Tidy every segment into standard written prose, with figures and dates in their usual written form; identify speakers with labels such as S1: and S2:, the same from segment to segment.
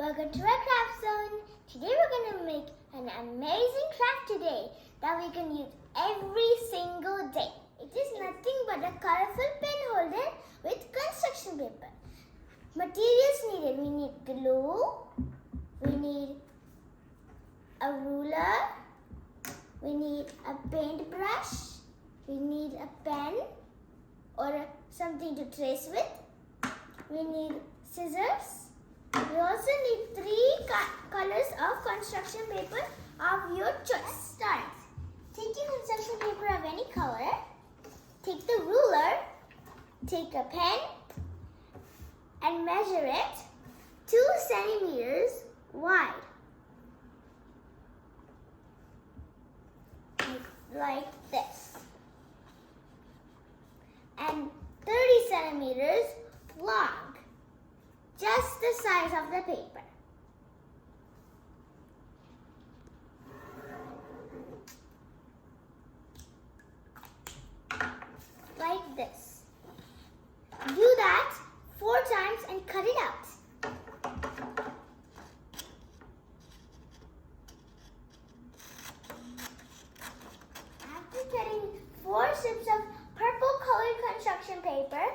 S1: Welcome to our craft zone. Today we're going to make an amazing craft today that we can use every single day. It is nothing but a colorful pen holder with construction paper. Materials needed: we need glue, we need a ruler, we need a paintbrush, we need a pen or something to trace with, we need scissors. We also need 3 colors of construction paper of your choice. Let's start. Take your construction paper of any color, take the ruler, take a pen and measure it 2 centimeters wide. Like this. And 30 centimeters long. Just the size of the paper. Like this. Do that 4 times and cut it out. After cutting 4 strips of purple colored construction paper,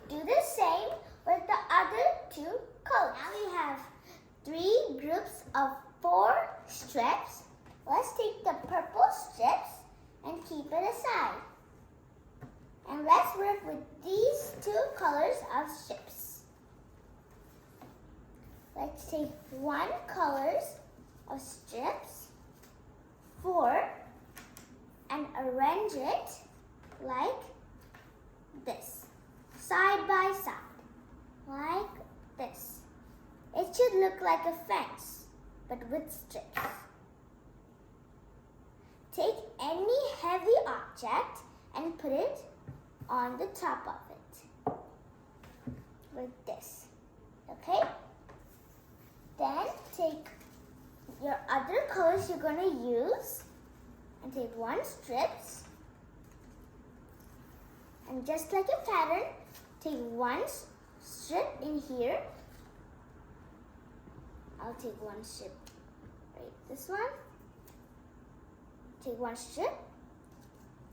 S1: do the same with the other 2 colors. Now we have 3 groups of 4 strips. Let's take the purple strips and keep it aside. And let's work with these 2 colors of strips. Let's take 1 colors of strips, 4, and arrange it like this, side by side. Like this. It should look like a fence, but with strips. Take any heavy object and put it on the top of it. Like this. Okay? Then take your other colors you're going to use and take 1 strips. And just like a pattern, take 1 strip in here. I'll take 1 strip, right, this one. Take 1 strip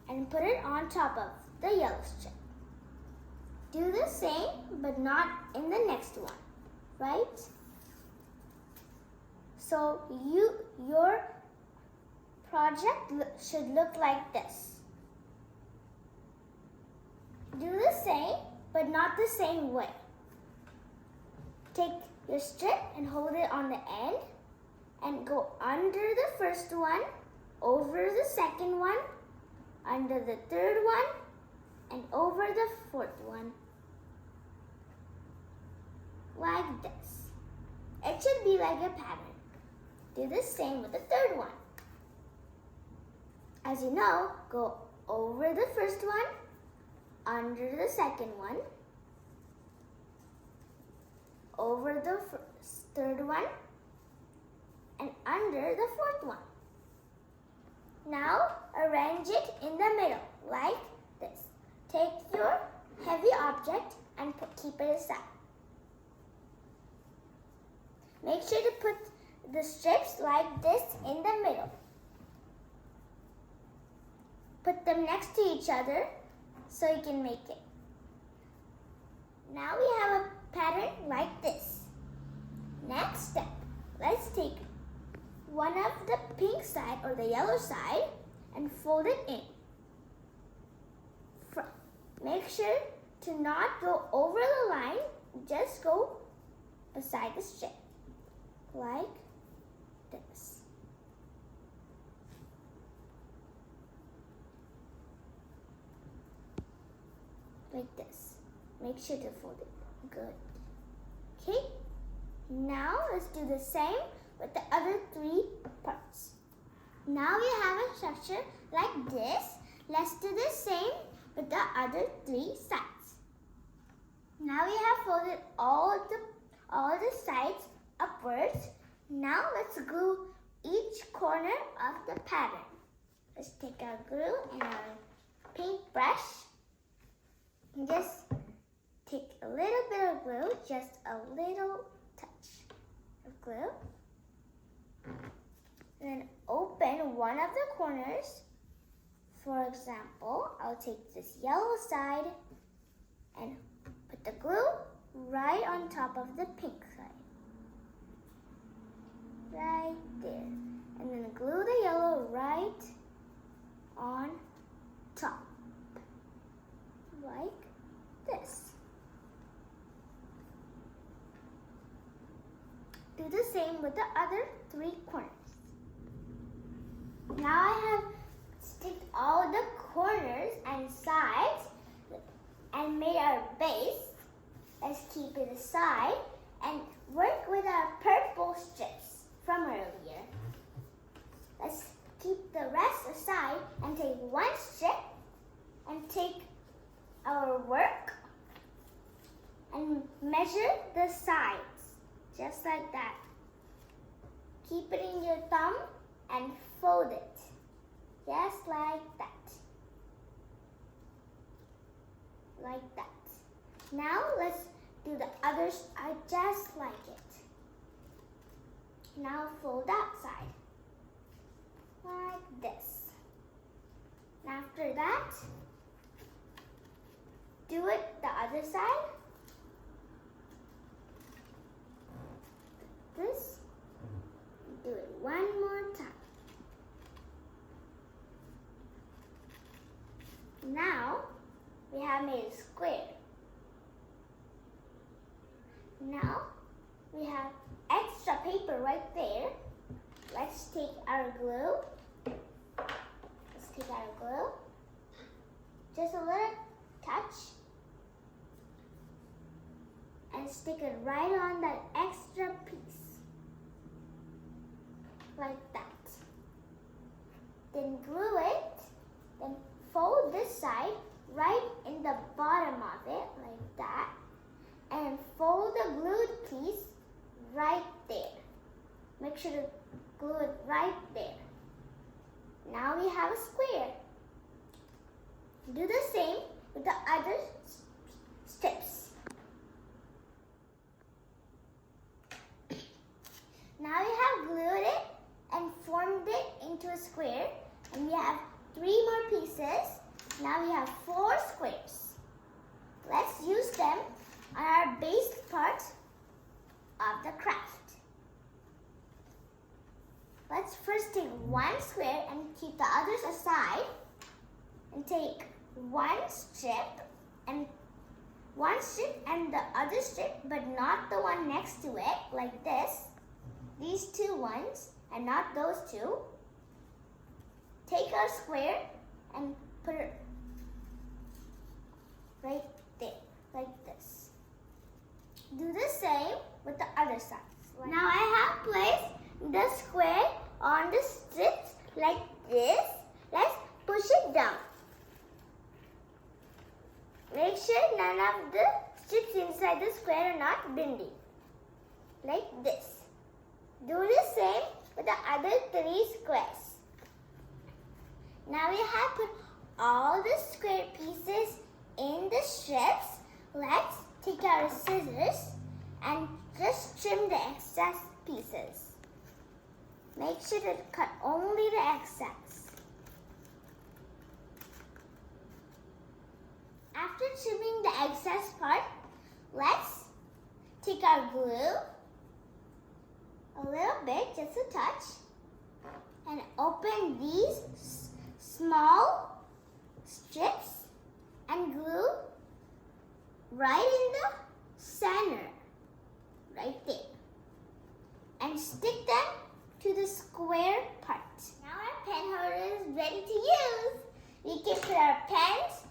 S1: and put it on top of the yellow strip. Do the same but not in the next one, right? So your project should look like this. Do the same but not the same way. Take your strip and hold it on the end and go under the first one, over the second one, under the third one, and over the 4th one. Like this. It should be like a pattern. Do the same with the 3rd one. As you know, go over the first one, under the second one, over the 3rd one, and under the 4th one. Now arrange it in the middle like this. Take your heavy object and keep it aside. Make sure to put the strips like this in the middle. Put them next to each other so you can make it. Now we have a pattern like this. Next step, let's take one of the pink side or the yellow side and fold it in. Make sure to not go over the line, just go beside the strip, like this. Like this. Make sure to fold it. Good. Okay. Now let's do the same with the other 3 parts. Now we have a structure like this. Let's do the same with the other 3 sides. Now we have folded all the sides upwards. Now let's glue each corner of the pattern. Let's take our glue and our paintbrush. Just take a little bit of glue, just a little touch of glue. And then open one of the corners. For example, I'll take this yellow side and put the glue right on top of the pink side. Right there. And then glue the yellow right on top. Like this. Do the same with the other 3 corners. Now I have sticked all the corners and sides and made our base. Let's keep it aside and work with our purple strips from earlier. Let's keep the rest aside and take one strip and take our work and measure the sides, just like that. Keep it in your thumb and fold it, just like that. Like that. Now let's do the other side just like it. Now fold that side, like this. After that, do it the other side. This. Do it one more time. Now we have made a square. Now we have extra paper right there. Let's take our glue. Just a little touch. And stick it right on that extra piece. Like that. Then glue it. Then fold this side right in the bottom of it, like that. And fold the glued piece right there. Make sure to glue it right there. Now we have a square. Do the same with the other strips. Now we have glued it and formed it into a square. And we have 3 more pieces. Now we have 4 squares. Let's use them on our base part of the craft. Let's first take one square and keep the others aside. And take one strip and the other strip, but not the one next to it, like this. These 2 ones and not those 2. Take our square and put it right there, like this. Do the same with the other sides. Now I have placed the square on the strips like this. Let's push it down. Make sure none of the strips inside the square are not bending. Like this. Do the same with the other 3 squares. Now we have put all the square pieces in the strips. Let's take our scissors and just trim the excess pieces. Make sure to cut only the excess. After trimming the excess part, let's take our glue, a little bit, just a touch, and open these small strips and glue right in the center, right there, and stick them to the square part. Now our pen holder is ready to use. We can put our pens